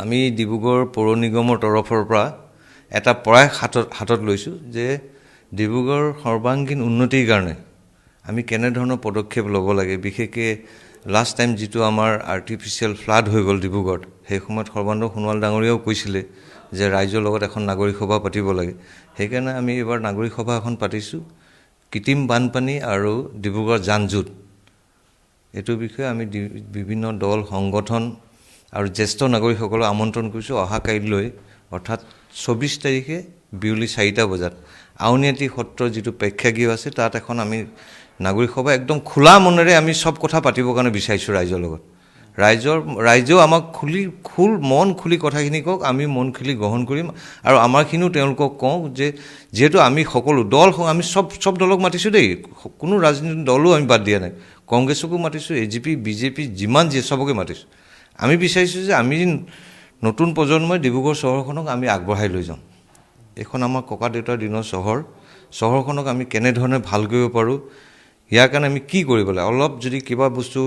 আমি ডিব্ৰুগড় পৌৰ নিগমৰ তৰফৰ পৰা এটা প্ৰয়াস হাতত লৈছোঁ যে ডিব্ৰুগড় সৰ্বাংগীন উন্নতিৰ কাৰণে আমি কেনেধৰণৰ পদক্ষেপ ল'ব লাগে। বিশেষকৈ লাষ্ট টাইম যিটো আমাৰ আৰ্টিফিচিয়েল ফ্লাড হৈ গ'ল ডিব্ৰুগড়ত, সেই সময়ত সৰ্বানন্দ সোণোৱাল ডাঙৰীয়াও কৈছিলে যে ৰাইজৰ লগত এখন নাগৰিক সভা পাতিব লাগে। সেইকাৰণে আমি এইবাৰ নাগৰিক সভা এখন পাতিছোঁ, কৃত্ৰিম বানপানী আৰু ডিব্ৰুগড় যান-জঁট। এইটো বিষয়ে আমি বিভিন্ন দল, সংগঠন আৰু জ্যেষ্ঠ নাগৰিকসকলক আমন্ত্ৰণ কৰিছোঁ অহা কাইলৈ অৰ্থাৎ 24 তাৰিখে বিয়লি 4টা বজাত আউনীআটী সত্ৰৰ যিটো প্ৰেক্ষাগৃহ আছে তাত এখন আমি নাগৰিক সভা একদম খোলা মনেৰে আমি সব কথা পাতিবৰ কাৰণে বিচাৰিছোঁ ৰাইজৰ লগত। ৰাইজেও আমাক মন খুলি কথাখিনি কওক, আমি মন খুলি গ্ৰহণ কৰিম আৰু আমাৰখিনিও তেওঁলোকক কওঁ যে যিহেতু আমি সকলো দল আমি সব দলক মাতিছোঁ দেই, কোনো ৰাজনীতিক দলো আমি বাদ দিয়া নাই, কংগ্ৰেছকো মাতিছোঁ, AGP BJP যিমান চবকে মাতিছোঁ। আমি বিচাৰিছোঁ যে আমি নতুন প্ৰজন্মই ডিব্ৰুগড় চহৰখনক আমি আগবঢ়াই লৈ যাওঁ। এইখন আমাৰ ককা দেউতাৰ দিনৰ চহৰখনক আমি কেনেধৰণে ভাল কৰিব পাৰোঁ, ইয়াৰ কাৰণে আমি কি কৰিব লাগে, অলপ যদি কিবা বস্তু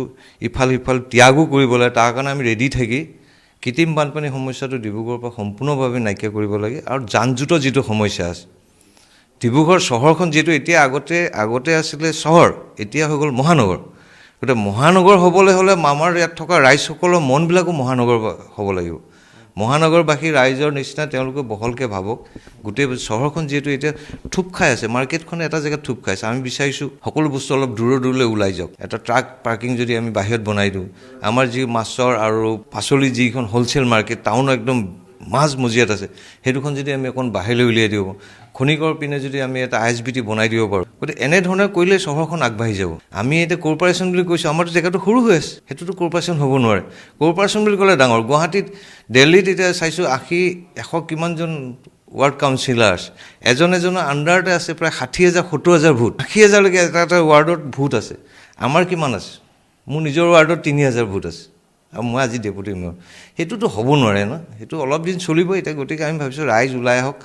ইফাল সিফাল ত্যাগো কৰিব লাগে তাৰ কাৰণে আমি ৰেডি থাকি কৃত্ৰিম বানপানীৰ সমস্যাটো ডিব্ৰুগড়ৰ পৰা সম্পূৰ্ণভাৱে নাইকিয়া কৰিব লাগে। আৰু যান-জঁটৰ যিটো সমস্যা আছে, ডিব্ৰুগড় চহৰখন যিহেতু এতিয়া আগতে আছিলে চহৰ, এতিয়া হৈ গ'ল মহানগৰ। গতিকে মহানগৰ হ'বলৈ হ'লে আমাৰ ইয়াত থকা ৰাইজসকলৰ মনবিলাকো মহানগৰ হ'ব লাগিব। মহানগৰবাসী ৰাইজৰ নিচিনা তেওঁলোকে বহলকৈ ভাবক। গোটেই চহৰখন যিহেতু এতিয়া থুপ খাই আছে, মাৰ্কেটখন এটা জেগাত থুপ খাইছে, আমি বিচাৰিছোঁ সকলো বস্তু অলপ দূৰলৈ ওলাই যাওক। এটা ট্ৰাক পাৰ্কিং যদি আমি বাহিৰত বনাই দিওঁ, আমাৰ যি মাছৰ আৰু পাচলি যিখন হ'লচেল মাৰ্কেট টাউনৰ একদম মাজ মজিয়াত আছে, সেইটোখন যদি আমি অকণ বাহিৰলৈ উলিয়াই দিব পাৰোঁ, খনিকৰ পিনে যদি আমি এটা ISBT বনাই দিব পাৰোঁ, গতিকে এনেধৰণে কৰিলে চহৰখন আগবাঢ়ি যাব। আমি এতিয়া কৰ্প'ৰেশ্যন বুলি কৈছোঁ, আমাৰতো জেগাটো সৰু হৈ আছে, সেইটোতো কৰ্প'ৰেশ্যন হ'ব নোৱাৰে। কৰ্প'ৰেশ্যন বুলি ক'লে ডাঙৰ। গুৱাহাটীত, দিল্লীত এতিয়া চাইছোঁ 100 কিমানজন ৱাৰ্ড কাউন্সিলাৰ্ছ, এজনৰ আণ্ডাৰতে আছে প্ৰায় 60,000 70,000 ভোট। 80,000লৈকে এটা ৱাৰ্ডত ভোট আছে। আমাৰ কিমান আছে? মোৰ নিজৰ ৱাৰ্ডত 3,000 ভোট আছে আৰু মই আজি ডেপুটি মেয়ৰ। সেইটোতো হ'ব নোৱাৰে ন, সেইটো অলপ দিন চলিব এতিয়া। গতিকে আমি ভাবিছোঁ ৰাইজ ওলাই আহক,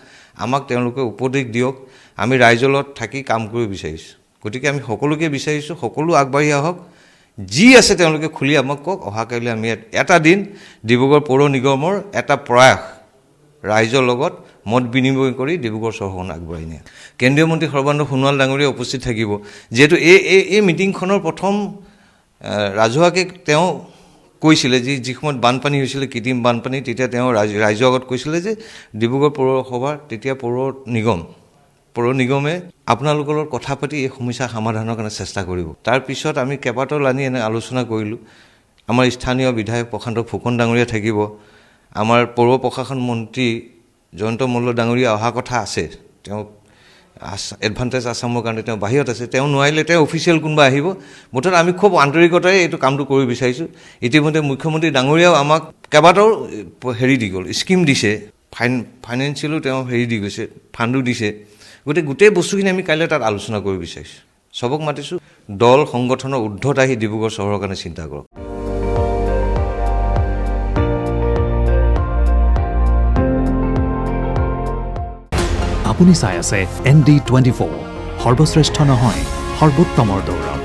আমাক তেওঁলোকে উপদেশ দিয়ক, আমি ৰাইজৰ লগত থাকি কাম কৰিব বিচাৰিছোঁ। গতিকে আমি সকলোকে বিচাৰিছোঁ, সকলো আগবাঢ়ি আহক, যি আছে তেওঁলোকে খুলি আমাক কওক। অহা কাইলৈ আমি এটা দিন ডিব্ৰুগড় পৌৰ নিগমৰ এটা প্ৰয়াস ৰাইজৰ লগত মত বিনিময় কৰি ডিব্ৰুগড় চহৰখন আগবঢ়াই নিয়ে। কেন্দ্ৰীয় মন্ত্ৰী সৰ্বানন্দ সোণোৱাল ডাঙৰীয়া উপস্থিত থাকিব। যিহেতু এই মিটিংখনৰ প্ৰথম ৰাজহুৱাকৈ তেওঁ কৈছিলে যি সময়ত বানপানী হৈছিলে, কৃত্ৰিম বানপানী, তেতিয়া তেওঁ ৰাইজৰ আগত কৈছিলে যে ডিব্ৰুগড় পৌৰসভাৰ তেতিয়া পৌৰ নিগমে আপোনালোকৰ লগত কথা পাতি এই সমস্যা সমাধানৰ কাৰণে চেষ্টা কৰিব। তাৰপিছত আমি কেইবাটাও এনে আলোচনা কৰিলোঁ। আমাৰ স্থানীয় বিধায়ক প্ৰশান্ত ফুকন ডাঙৰীয়া থাকিব, আমাৰ পৌৰ প্ৰশাসন মন্ত্ৰী জয়ন্ত মল্ল ডাঙৰীয়া অহা কথা আছে, তেওঁ এডভান্টেজ আছামৰ কাৰণে তেওঁ বাহিৰত আছে, তেওঁ নোৱাৰিলে তেওঁ অফিচিয়েল কোনোবা আহিব। মুঠতে আমি খুব আন্তৰিকতাৰে এইটো কামটো কৰিব বিচাৰিছোঁ। ইতিমধ্যে মুখ্যমন্ত্ৰী ডাঙৰীয়াও আমাক কেইবাটাও দি গ'ল, স্কিম দিছে, ফাইনেন্সিয়েলো তেওঁ দি গৈছে, ফাণ্ডো দিছে। গতিকে গোটেই বস্তুখিনি আমি কাইলৈ তাত আলোচনা কৰিব বিচাৰিছোঁ। চবক মাতিছোঁ, দল সংগঠনৰ ঊৰ্ধত আহি ডিব্ৰুগড় চহৰৰ কাৰণে চিন্তা কৰক। আপুনি চাই আছে ND24, সৰ্বশ্ৰেষ্ঠ নহয়, সৰ্বোত্তমৰ দৌৰ।